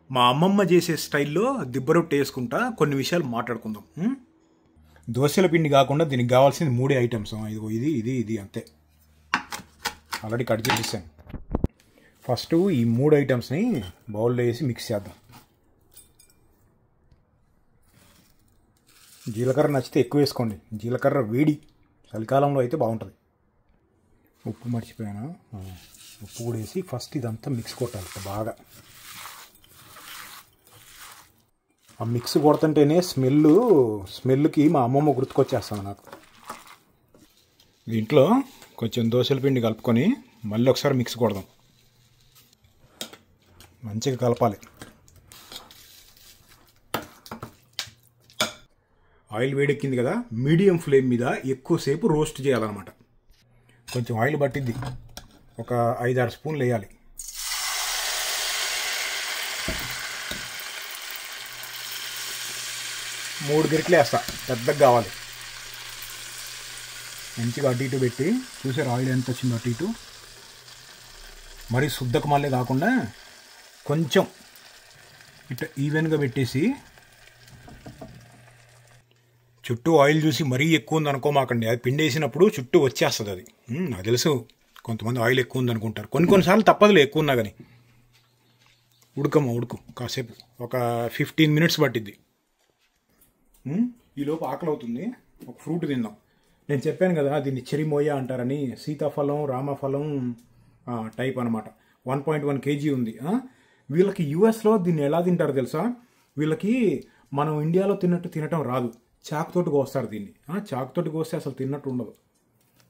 మా అమ్మమ్మ చేసే స్టైల్లో దిబ్బరొట్టె వేసుకుంటా కొన్ని విషయాలు మాట్లాడుకుందాం. దోశల పిండి కాకుండా దీనికి కావాల్సింది 3 ఐటమ్స్. ఇదిగో ఇది ఇది ఇది అంతే. ఆల్రెడీ కట్ చేసేసాను. ఫస్ట్ ఈ 3 ఐటమ్స్ని బౌల్లో వేసి మిక్స్ చేద్దాం. జీలకర్ర నచ్చితే ఎక్కువ వేసుకోండి. జీలకర్ర వేడి చలికాలంలో అయితే బాగుంటుంది. ఉప్పు మర్చిపోయాను. ఉప్పు కూడా వేసి ఫస్ట్ ఇదంతా మిక్స్ కొట్టాలి బాగా. ఆ మిక్స్ కొడుతుంటేనే స్మెల్కి మా అమ్మమ్మ గుర్తుకొచ్చేస్తాను నాకు. దీంట్లో కొంచెం దోశల పిండి కలుపుకొని మళ్ళీ ఒకసారి మిక్స్ కొడదాం. మంచిగా కలపాలి. ఆయిల్ వేడెక్కింది కదా, మీడియం ఫ్లేమ్ మీద ఎక్కువసేపు రోస్ట్ చేయాలన్నమాట. కొంచెం ఆయిల్ పట్టిద్ది. ఒక 5-6 స్పూన్లు వేయాలి. మూడు గరిటెలు వేస్తా, పెద్దగా కావాలి. మంచిగా అటు ఇటు పెట్టి చూసారు ఆయిల్ ఎంత వచ్చిందో అటు ఇటు. మరీ శుద్ధకు మళ్ళీ కాకుండా కొంచెం ఇట్లా ఈవెన్గా పెట్టేసి చుట్టూ ఆయిల్ చూసి మరీ ఎక్కువ ఉంది అనుకోమాకండి. అది పిండి వేసినప్పుడు చుట్టూ వచ్చేస్తుంది అది. నాకు తెలుసు కొంతమంది ఆయిల్ ఎక్కువ ఉంది అనుకుంటారు. కొన్నిసార్లు తప్పదులే ఎక్కువ ఉన్నా కానీ. ఉడుకు కాసేపు ఒక 15 మినిట్స్ పట్టిద్ది. ఈలోపు ఆకలి అవుతుంది, ఒక ఫ్రూట్ తిందాం. నేను చెప్పాను కదా దీన్ని చెరిమోయ అంటారని. సీతాఫలం రామఫలం టైప్ అనమాట. 1.1 kg ఉంది. వీళ్ళకి యుఎస్లో దీన్ని ఎలా తింటారు తెలుసా? వీళ్ళకి మనం ఇండియాలో తినటం రాదు. చాకుతోటి కోస్తారు దీన్ని. చాకుతోటి కోస్తే అసలు తిన్నట్టు ఉండదు.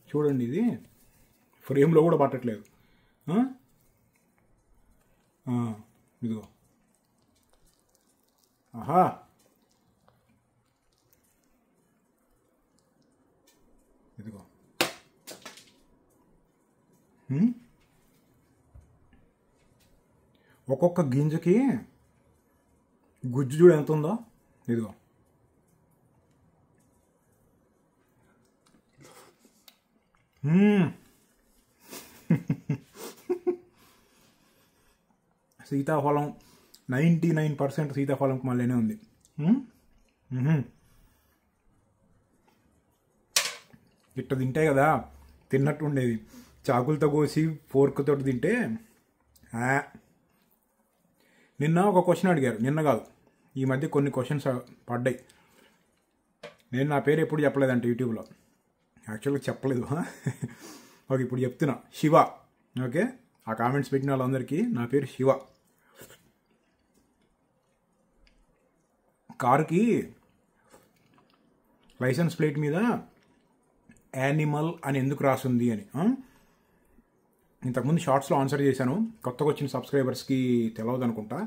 చూడండి, ఇది ఫ్రేమ్లో కూడా పట్టట్లేదు. ఇదిగో, ఆహా, ఇదిగో. ఒక్కొక్క గింజకి గుజ్జు చూడు ఎంత ఉందో. ఇదిగో, సీతాఫలం 99% సీతాఫలంకి మళ్ళీనే ఉంది. ఇట్ట తింటే కదా తిన్నట్టు ఉండేది. చాకులతో కోసి ఫోర్క్తో తింటే. నిన్న ఒక క్వశ్చన్ అడిగారు. నిన్న కాదు, ఈ మధ్య కొన్ని క్వశ్చన్స్ పడ్డాయి. నేను నా పేరు ఎప్పుడు చెప్పలేదంటే యూట్యూబ్లో. యాక్చువల్గా చెప్పలేదు. ఓకే, ఇప్పుడు చెప్తున్నా. శివ. ఓకే, ఆ కామెంట్స్ పెట్టిన వాళ్ళందరికీ నా పేరు శివ. కారుకి లైసెన్స్ ప్లేట్ మీద యానిమల్ అని ఎందుకు రాసుంది అని ఇంతకుముందు షార్ట్స్లో ఆన్సర్ చేశాను. కొత్తగా వచ్చిన సబ్స్క్రైబర్స్కి తెలియదు అనుకుంటా.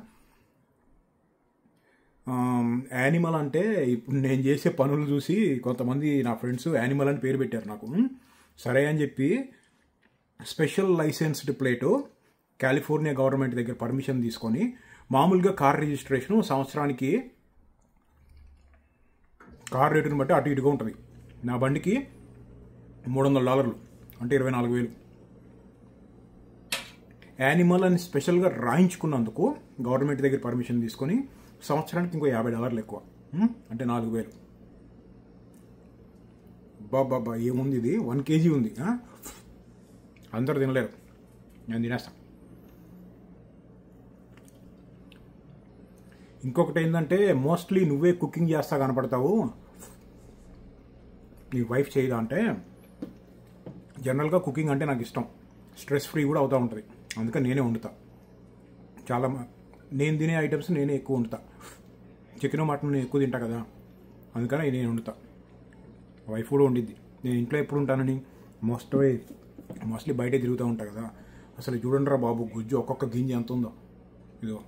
యానిమల్ అంటే ఇప్పుడు నేను చేసే పనులు చూసి కొంతమంది నా ఫ్రెండ్స్ యానిమల్ అని పేరు పెట్టారు నాకు. సరే అని చెప్పి special licensed plate California government దగ్గర పర్మిషన్ తీసుకొని మామూలుగా కార్ రిజిస్ట్రేషను సంవత్సరానికి కార్ రేటుని బట్టి అటు ఇటుగా ఉంటుంది. నా బండికి $300 అంటే 24,000. యానిమల్ అని స్పెషల్గా రాయించుకున్నందుకు గవర్నమెంట్ దగ్గర పర్మిషన్ తీసుకొని సంవత్సరానికి ఇంకో $50 ఎక్కువ, అంటే 4,000. బాబా ఏముంది ఇది, 1 kg ఉంది. అందరు తినలేరు, నేను తినేస్తాను. ఇంకొకటి ఏంటంటే మోస్ట్లీ నువ్వే కుకింగ్ చేస్తా కనపడతావు, నీ వైఫ్ చేయదా అంటే. జనరల్గా కుకింగ్ అంటే నాకు ఇష్టం. స్ట్రెస్ ఫ్రీ కూడా అవుతూ ఉంటుంది. అందుకని నేనే వండుతా. చాలా నేను తినే ఐటమ్స్ నేనే ఎక్కువ వండుతా. చికెన్ మటన్ నేను ఎక్కువ తింటా కదా, అందుకని నేను వండుతా. వైఫ్ కూడా వండిద్ది. నేను ఇంట్లో ఎప్పుడు ఉంటానని మోస్ట్లీ బయటే తిరుగుతూ ఉంటా కదా. అసలు చూడండి రా బాబు, గుజ్జు ఒక్కొక్క గింజ ఎంత ఉందో. ఇదో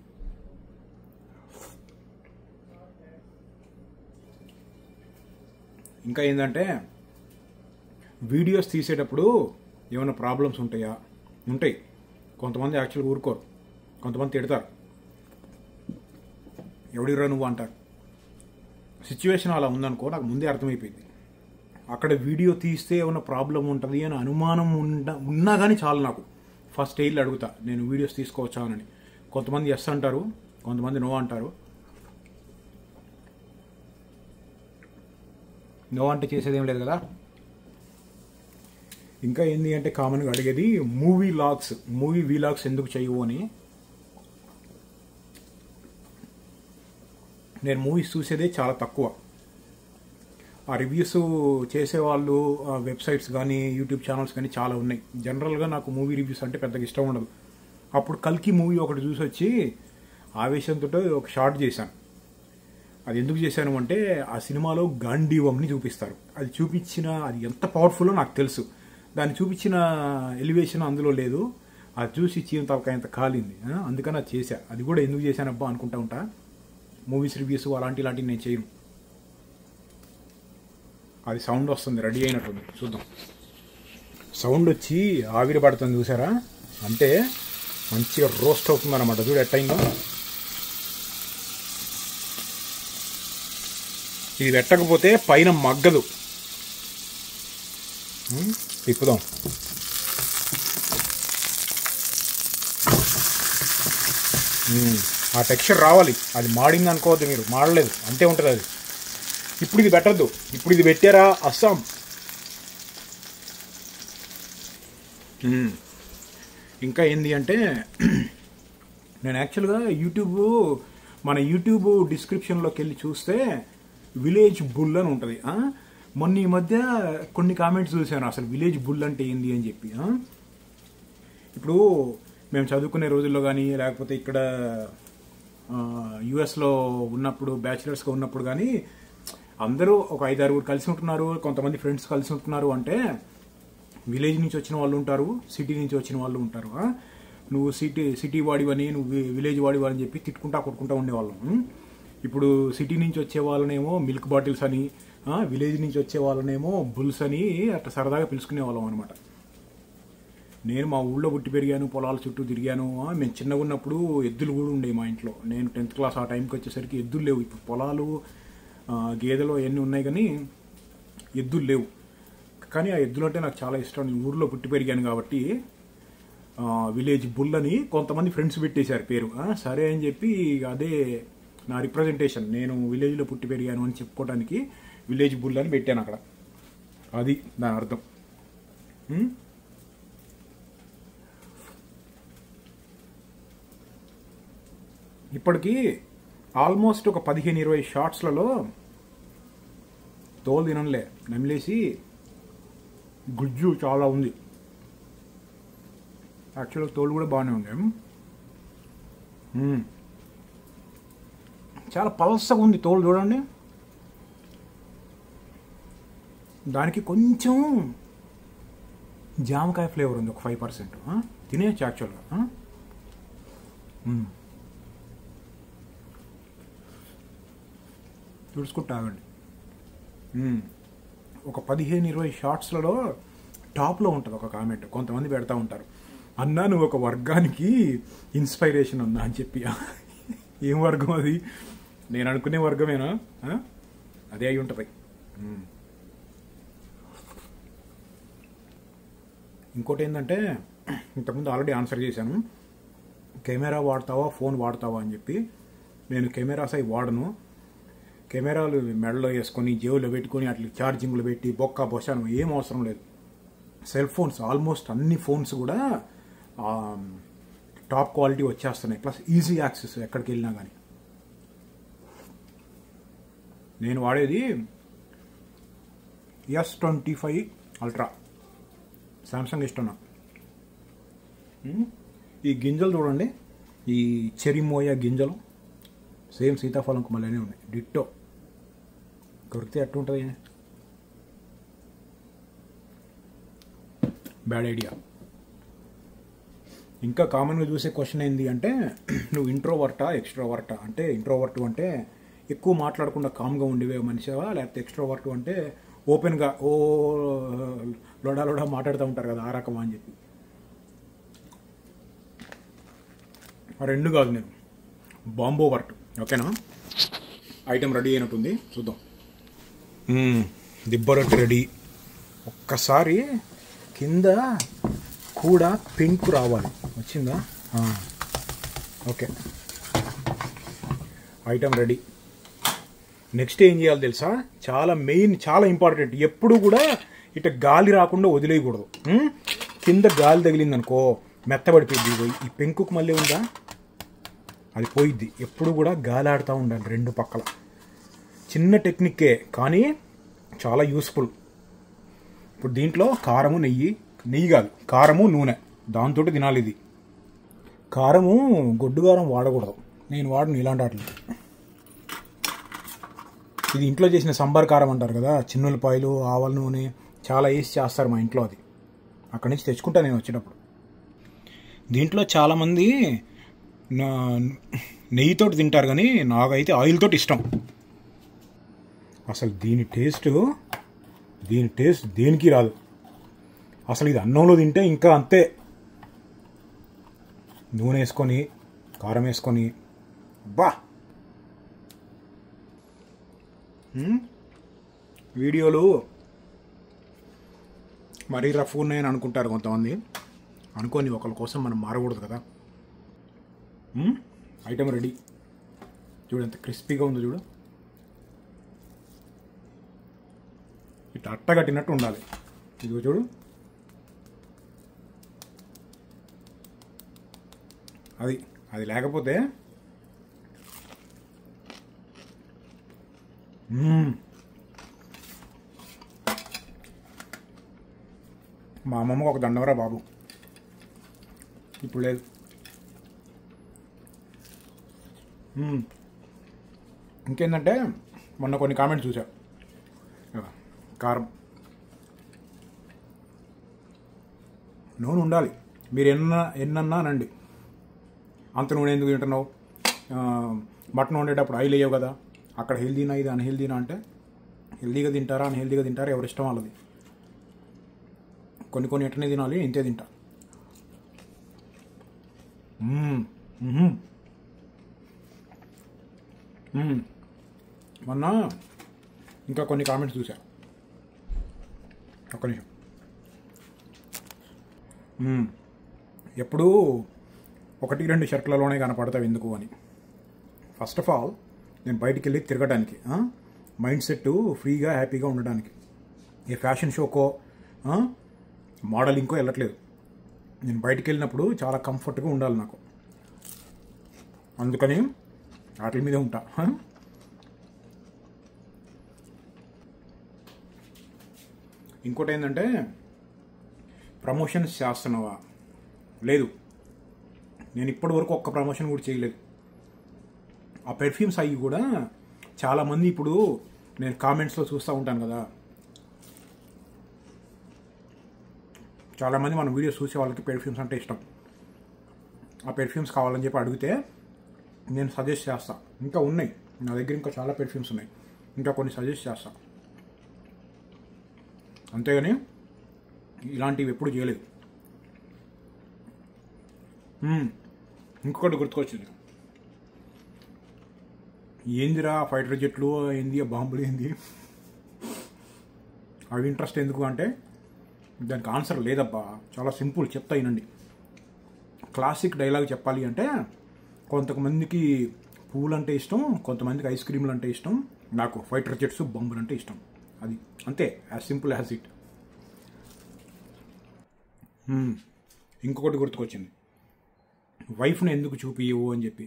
ఇంకా ఏంటంటే వీడియోస్ తీసేటప్పుడు ఏమైనా ప్రాబ్లమ్స్ ఉంటాయా? ఉంటాయి. కొంతమంది యాక్చువల్గా ఊరుకోరు, కొంతమంది తిడతారు. ఎవడిరా నువ్వు అంటారు. సిచ్యువేషన్ అలా ఉందనుకో, నాకు ముందే అర్థమైపోయింది. అక్కడ వీడియో తీస్తే ఏమైనా ప్రాబ్లం ఉంటుంది అని అనుమానం ఉన్నా కానీ చాలు నాకు ఫస్ట్ ఎయిల్ అడుగుతా, నేను వీడియోస్ తీసుకోవచ్చా అని. కొంతమంది ఎస్ అంటారు, కొంతమంది నో అంటారు. నో అంటే చేసేదేం లేదు కదా. ఇంకా ఏంటి అంటే కామన్గా అడిగేది మూవీ వీలాగ్స్ ఎందుకు చేయవు అని. నేను మూవీస్ చూసేదే చాలా తక్కువ. ఆ రివ్యూస్ చేసేవాళ్ళు వెబ్సైట్స్ కానీ యూట్యూబ్ ఛానల్స్ కానీ చాలా ఉన్నాయి. జనరల్గా నాకు మూవీ రివ్యూస్ అంటే పెద్దగా ఇష్టం ఉండదు. అప్పుడు కల్కి మూవీ ఒకటి చూసి వచ్చి ఆవేశంతో ఒక షార్ట్ చేశాను. అది ఎందుకు చేశాను అంటే ఆ సినిమాలో గాంధీవంని చూపిస్తారు. అది ఎంత పవర్ఫుల్లో నాకు తెలుసు. దాన్ని చూపించిన ఎలివేషన్ అందులో లేదు. అది చూసి చీమ తలకాయంత కాలింది. అందుకని అది చేశా. అది కూడా ఎందుకు చేశానబ్బా అనుకుంటా ఉంటా. మూవీస్ రివ్యూస్ ఇలాంటివి నేను చేయను. అది సౌండ్ వస్తుంది, రెడీ అయినట్టుంది, చూద్దాం. సౌండ్ వచ్చి ఆవిరి పడుతుంది చూసారా, అంటే మంచిగా రోస్ట్ అవుతుంది అనమాట. చూడు ఎట్టయిందో. ఇది పెట్టకపోతే పైన మగ్గదు. తిప్పుదాం. ఆ టెక్స్చర్ రావాలి. అది మాడింది అనుకోవద్దు మీరు, మాడలేదు, అంతే ఉంటుంది అది. ఇప్పుడు ఇది పెట్టద్దు. ఇప్పుడు ఇది పెట్టారా అస్సాం. ఇంకా ఏంది అంటే నేను యాక్చువల్గా మన యూట్యూబ్ డిస్క్రిప్షన్లోకి వెళ్ళి చూస్తే విలేజ్ బుల్ అని ఉంటుంది. మొన్న ఈ మధ్య కొన్ని కామెంట్స్ చూశాను, అసలు విలేజ్ బుల్ అంటే ఏంది అని చెప్పి. ఇప్పుడు మేము చదువుకునే రోజుల్లో కానీ లేకపోతే ఇక్కడ యుఎస్లో ఉన్నప్పుడు బ్యాచిలర్స్గా ఉన్నప్పుడు కానీ అందరూ ఒక 5-6 కలిసి ఉంటున్నారు, కొంతమంది ఫ్రెండ్స్ కలిసి ఉంటున్నారు అంటే విలేజ్ నుంచి వచ్చిన వాళ్ళు ఉంటారు, సిటీ నుంచి వచ్చిన వాళ్ళు ఉంటారు. నువ్వు సిటీ వాడివని, నువ్వు విలేజ్ వాడివని చెప్పి కొట్టుకుంటా ఉండేవాళ్ళం. ఇప్పుడు సిటీ నుంచి వచ్చే వాళ్ళనేమో మిల్క్ బాటిల్స్ అని, విలేజ్ నుంచి వచ్చే వాళ్ళనేమో బుల్స్ అని అట్లా సరదాగా పిలుచుకునే వాళ్ళం అనమాట. నేను మా ఊళ్ళో పుట్టి పెరిగాను, పొలాల చుట్టూ తిరిగాను. మేము చిన్నగా ఉన్నప్పుడు ఎద్దులు కూడా ఉండేవి మా ఇంట్లో. నేను 10th క్లాస్ ఆ టైంకి వచ్చేసరికి ఎద్దులు లేవు. ఇప్పుడు పొలాలు గేదెలు అవన్నీ ఉన్నాయి కానీ ఎద్దులు లేవు. కానీ ఆ ఎద్దులు అంటే నాకు చాలా ఇష్టం. నేను ఊర్లో పుట్టి పెరిగాను కాబట్టి విలేజ్ బుల్ అని కొంతమంది ఫ్రెండ్స్ పెట్టేశారు పేరు. సరే అని చెప్పి అదే నా రిప్రజెంటేషన్. నేను విలేజ్లో పుట్టి పెరిగాను అని చెప్పుకోవడానికి విలేజ్ బుల్ అని పెట్టాను అక్కడ. అది దాని అర్థం. ఇప్పటికీ ఆల్మోస్ట్ ఒక 15-20 షార్ట్స్లలో తోలు తినంలే, నమిలేసి గుజ్జు చాలా ఉంది. యాక్చువల్గా తోలు కూడా బాగానే ఉంది. చాలా పల్సగా ఉంది తోలు, చూడండి. దానికి కొంచెం జామకాయ ఫ్లేవర్ ఉంది, ఒక 5%. తినేయచ్చు యాక్చువల్గా. చూసుకుంటా ఆగండి. ఒక 15-20 షార్ట్స్లలో టాప్లో ఉంటుంది ఒక కామెంట్. కొంతమంది పెడతా ఉంటారు, అన్నా నువ్వు ఒక వర్గానికి ఇన్స్పైరేషన్ ఉన్నా అని చెప్పి. ఏం వర్గం అది? నేను అనుకునే వర్గమేనా? అదే అయి ఉంటుంది. ఇంకోటి ఏంటంటే, ఇంతకుముందు ఆల్రెడీ ఆన్సర్ చేశాను, కెమెరా వాడతావా ఫోన్ వాడతావా అని చెప్పి. నేను కెమెరాస్ అవి వాడను. కెమెరాలు మెడలో వేసుకొని జేబులో పెట్టుకొని అట్లా ఛార్జింగ్లు పెట్టి బొషాను ఏం అవసరం లేదు. సెల్ ఫోన్స్ ఆల్మోస్ట్ అన్ని ఫోన్స్ కూడా టాప్ క్వాలిటీ వచ్చేస్తున్నాయి, ప్లస్ ఈజీ యాక్సెస్ ఎక్కడికి వెళ్ళినా కానీ. నేను వాడేది S25 అల్ట్రా, సామ్సంగ్ ఇష్టం నాకు. ఈ గింజలు చూడండి, ఈ చెరిమోయా గింజలు సేమ్ సీతాఫలం మళ్ళీనే ఉన్నాయి, డిట్టో. దొరికితే ఎట్టుంటుంది? Bad idea. ఇంకా కామన్గా చూసే క్వశ్చన్ ఏంది అంటే, నువ్వు ఇంట్రోవర్టా ఎక్స్ట్రోవర్టా అంటే, ఇంట్రోవర్టు అంటే ఎక్కువ మాట్లాడకుండా కామ్గా ఉండేవే మనిషివా, లేకపోతే ఎక్స్ట్రోవర్టు అంటే ఓపెన్గా లోడా మాట్లాడుతూ ఉంటారు కదా, ఆ రకమా అని చెప్పి. రెండు కాదు, నేను బాంబోవర్ట్. ఓకేనా? ఐటెం రెడీ అయినట్టుంది, చూద్దాం. దిబ్బరొట్టి రెడీ. ఒక్కసారి కింద కూడా పింక్ రావాలి. వచ్చిందా? ఓకే. Item ready. నెక్స్ట్ ఏం చేయాలి తెలుసా? చాలా మెయిన్, చాలా ఇంపార్టెంట్. ఎప్పుడు కూడా ఇట గాలి రాకుండా వదిలేయకూడదు. కింద గాలి తగిలిందనుకో మెత్తబడిపోయింది. ఈ పెంకుకు మళ్ళీ ఉందా, అది పోయిద్ది. ఎప్పుడు కూడా గాలి ఆడుతూ ఉండాలి రెండు పక్కల. చిన్న టెక్నిక్కే కానీ చాలా యూస్ఫుల్. ఇప్పుడు దీంట్లో కారము, నెయ్యి కాదు, కారము, నూనె, దాంతో తినాలి. ఇది కారము గొడ్డు కారం వాడకూడదు, నేను వాడను ఇలాంటి వాటిని. ఇది ఇంట్లో చేసిన సంబార్ కారం అంటారు కదా, చిన్నులపాయలు, ఆవల నూనె చాలా వేసి చేస్తారు మా ఇంట్లో. అది అక్కడి నుంచి తెచ్చుకుంటా నేను వచ్చేటప్పుడు. దీంట్లో చాలామంది నెయ్యితో తింటారు కానీ నాకైతే ఆయిల్తో ఇష్టం. అసలు దీని టేస్ట్ దేనికి రాదు. అసలు ఇది అన్నంలో తింటే ఇంకా అంతే. నూనె వేసుకొని కారం వేసుకొని బా. వీడియోలు మరీ రఫ్ ఉన్నాయని అనుకుంటారు కొంతమంది. అనుకోని, ఒకరి కోసం మనం మారకూడదు కదా. Item ready. చూడు ఎంత క్రిస్పీగా ఉందో చూడు. ఇట్లా అట్టగట్టినట్టు ఉండాలి. ఇదిగో చూడు, అది లేకపోతే మా అమ్మమ్మకు ఒక దండవరా బాబు. ఇప్పుడు లేదు. ఇంకేంటంటే మొన్న కొన్ని కామెంట్స్ చూసా. కారం, నూనె ఉండాలి. మీరు ఎన్నన్నా అనండి, అంత నూనె ఎందుకు తింటున్నావు, మటన్ వండేటప్పుడు ఆయిల్ వేయవు కదా, అక్కడ హెల్దీనా ఇది అన్హెల్దీనా అంటే, హెల్దీగా తింటారా అన్హెల్దీగా తింటారా ఎవరి ఇష్టం వాళ్ళది. కొన్ని ఎట్టనే తినాలి, ఇంతే తింటా. మొన్న ఇంకా కొన్ని కామెంట్స్ చూసా. ఒక్క నిమిషం. ఎప్పుడూ 1-2 షర్ట్లలోనే కనపడతావు ఎందుకు అని. ఫస్ట్ ఆఫ్ ఆల్ నేను బయటికి వెళ్ళి తిరగడానికి, మైండ్ సెట్ ఫ్రీగా హ్యాపీగా ఉండడానికి. ఏ ఫ్యాషన్ షోకో మోడలింగ్కో వెళ్ళట్లేదు. నేను బయటికి వెళ్ళినప్పుడు చాలా కంఫర్ట్గా ఉండాలి నాకు. అందుకని వాటి మీదే ఉంటా. ఇంకోటి ఏంటంటే, ప్రమోషన్స్ చేస్తున్నావా? లేదు, నేను ఇప్పటి వరకు ఒక్క ప్రమోషన్ కూడా చేయలేదు. ఆ పెర్ఫ్యూమ్స్ అవి కూడా చాలామంది ఇప్పుడు నేను కామెంట్స్లో చూస్తూ ఉంటాను కదా, చాలామంది మన వీడియోస్ చూసే వాళ్ళకి పెర్ఫ్యూమ్స్ అంటే ఇష్టం. ఆ పెర్ఫ్యూమ్స్ కావాలని చెప్పి అడిగితే నేను సజెస్ట్ చేస్తా. ఇంకా ఉన్నాయి నా దగ్గర, ఇంకా చాలా పెర్ఫ్యూమ్స్ ఉన్నాయి, ఇంకా కొన్ని సజెస్ట్ చేస్తా. అంతేగాని ఇలాంటివి ఎప్పుడు చేయలేదు. ఇంకొకటి గుర్తుకొచ్చింది. ఏందిరా ఫైటర్ జెట్లు ఏంది, బాంబులు ఏంది, అవి ఇంట్రెస్ట్ ఎందుకు అంటే దానికి ఆన్సర్ లేదబ్బా. చాలా సింపుల్, చెప్తా వినండి. క్లాసిక్ డైలాగ్ చెప్పాలి అంటే, కొంతమందికి పూలు అంటే ఇష్టం, కొంతమందికి ఐస్ క్రీములు అంటే ఇష్టం. నాకు ఫైటర్ జెట్స్, బాంబులు అంటే ఇష్టం. అది అంతే, యాజ్ సింపుల్ యాజ్ ఇట్. ఇంకొకటి గుర్తుకొచ్చింది, వైఫ్ని ఎందుకు చూపియవు అని చెప్పి.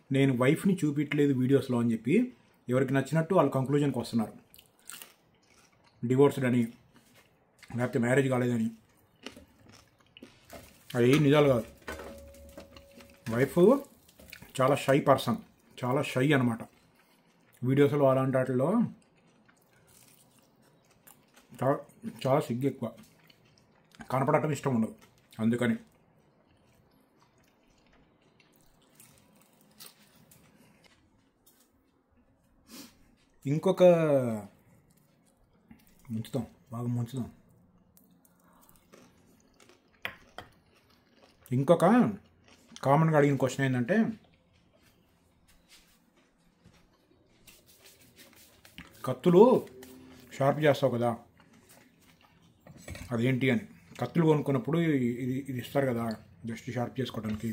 నేను వైఫ్ని చూపించలేదు వీడియోస్లో అని చెప్పి ఎవరికి నచ్చినట్టు వాళ్ళు కంక్లూజన్కి వస్తున్నారు. డివోర్స్డ్ అని, లేకపోతే మ్యారేజ్ కాలేదని. అది నిజాలు కాదు. వైఫ్ చాలా షై పర్సన్, చాలా షై అనమాట. వీడియోస్లో అలాంటి వాటిలో చాలా సిగ్గు ఎక్కువ, కనపడటం ఇష్టం ఉండదు. అందుకని ఇంకొక ముంచుతాం, బాగా ముంచుతాం. ఇంకొక కామన్గా అడిగిన క్వశ్చన్ ఏంటంటే, కత్తులు షార్ప్ చేస్తావు కదా, అదేంటి అని. కత్తులు కొనుక్కున్నప్పుడు ఇది ఇస్తారు కదా జస్ట్ షార్ప్ చేసుకోవడానికి.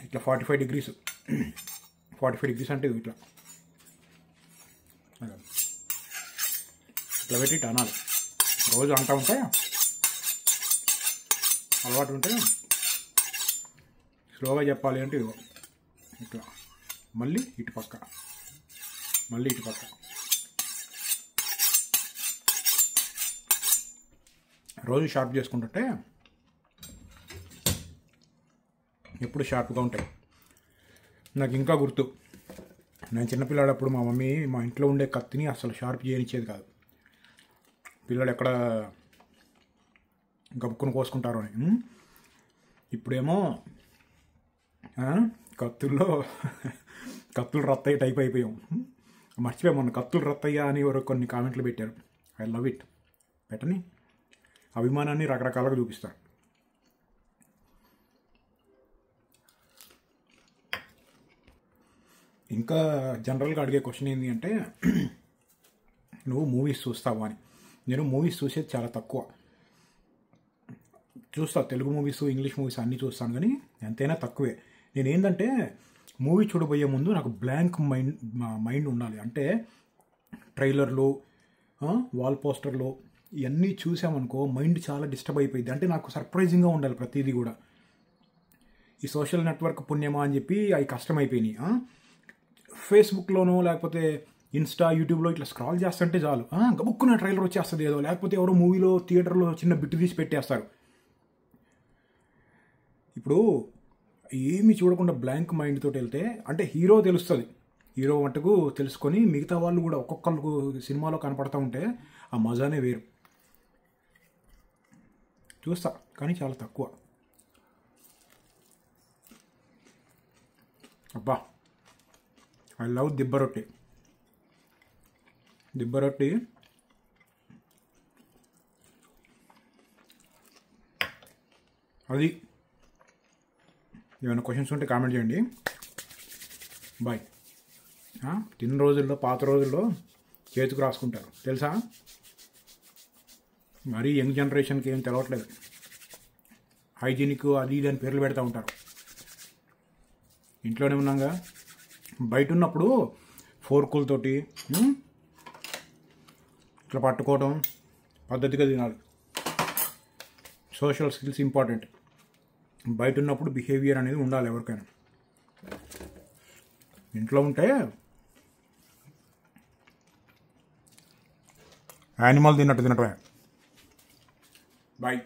ఇట్లా 45 degrees 45 degrees అంటే ఇది ఇట్లా ఇట్లా పెట్టి ఇట్లా అనాలి. రోజు అంటా ఉంటే అలవాటు ఉంటే స్లోగా చెప్పాలి అంటే ఇదిగో ఇట్లా మళ్ళీ ఇటు పక్క, మళ్ళీ ఇటు పక్క. రోజు షార్ప్ చేసుకుంటుంటే ఎప్పుడు షార్ప్గా ఉంటాయి. నాకు ఇంకా గుర్తు, నేను చిన్నపిల్లాడప్పుడు మా మమ్మీ మా ఇంట్లో ఉండే కత్తిని అసలు షార్ప్ చేయనిచ్చేది కాదు. పిల్లలు ఎక్కడ గబుక్కుని కోసుకుంటారు అని. ఇప్పుడేమో కత్తులు రత్తయ్య టైప్ అయిపోయాం. మర్చిపోయాం, మొన్న కత్తులు రత్తయ్య అని ఎవరో కొన్ని కామెంట్లు పెట్టారు. I love it. పెట్టని అభిమానాన్ని రకరకాలుగా చూపిస్తారు. ఇంకా జనరల్గా అడిగే క్వశ్చన్ ఏంటి అంటే, నువ్వు మూవీస్ చూస్తావా అని. నేను మూవీస్ చూసేది చాలా తక్కువ. చూస్తా, తెలుగు మూవీస్, ఇంగ్లీష్ మూవీస్ అన్నీ చూస్తాను, కానీ ఎంతైనా తక్కువే. నేను ఏంటంటే మూవీ చూడబోయే ముందు నాకు బ్లాంక్ మైండ్ ఉండాలి. అంటే ట్రైలర్లు, వాల్ పోస్టర్లు ఇవన్నీ చూసామనుకో మైండ్ చాలా డిస్టర్బ్ అయిపోయింది. అంటే నాకు సర్ప్రైజింగ్గా ఉండాలి ప్రతిదీ కూడా. ఈ సోషల్ నెట్వర్క్ పుణ్యమా అని చెప్పి అవి కష్టమైపోయినాయి. ఫేస్బుక్లోనో లేకపోతే ఇన్స్టా, యూట్యూబ్లో ఇట్లా స్క్రాల్ చేస్తుంటే చాలు, గబుక్కున్న ట్రైలర్ వచ్చేస్తుంది ఏదో, లేకపోతే ఎవరో మూవీలో థియేటర్లో చిన్న బిట్టు తీసి పెట్టేస్తారు. ఇప్పుడు ఏమి చూడకుండా బ్లాంక్ మైండ్ తోటి వెళ్తే, అంటే హీరో తెలుస్తుంది, హీరో మటుకు తెలుసుకొని మిగతా వాళ్ళు కూడా ఒక్కొక్కరికి సినిమాలో కనపడతా ఉంటే ఆ మజానే వేరు. చూస్తా, కానీ చాలా తక్కువ. అబ్బా, ఐ లవ్ దిబ్బ రొట్టి. దిబ్బ రొట్టి అది. ఏమైనా క్వశ్చన్స్ ఉంటే కామెంట్ చేయండి. బాయ్. తిన్న రోజుల్లో, పాత రోజుల్లో చేతికి రాసుకుంటారు తెలుసా. మరీ యంగ్ జనరేషన్కి ఏం తెలవట్లేదు. హైజీనిక్ అది ఇది అని పేర్లు పెడతా ఉంటారు. ఇంట్లోనే ఉన్నాగా. బయట ఉన్నప్పుడు ఫోర్కులతోటి ఇట్లా పట్టుకోవడం, పద్ధతిగా తినాలి. Social skills important. బయట ఉన్నప్పుడు బిహేవియర్ అనేది ఉండాలి ఎవరికైనా. ఇంట్లో ఉంటే యానిమల్ తిన్నట్టు తినటమే. బాయ్.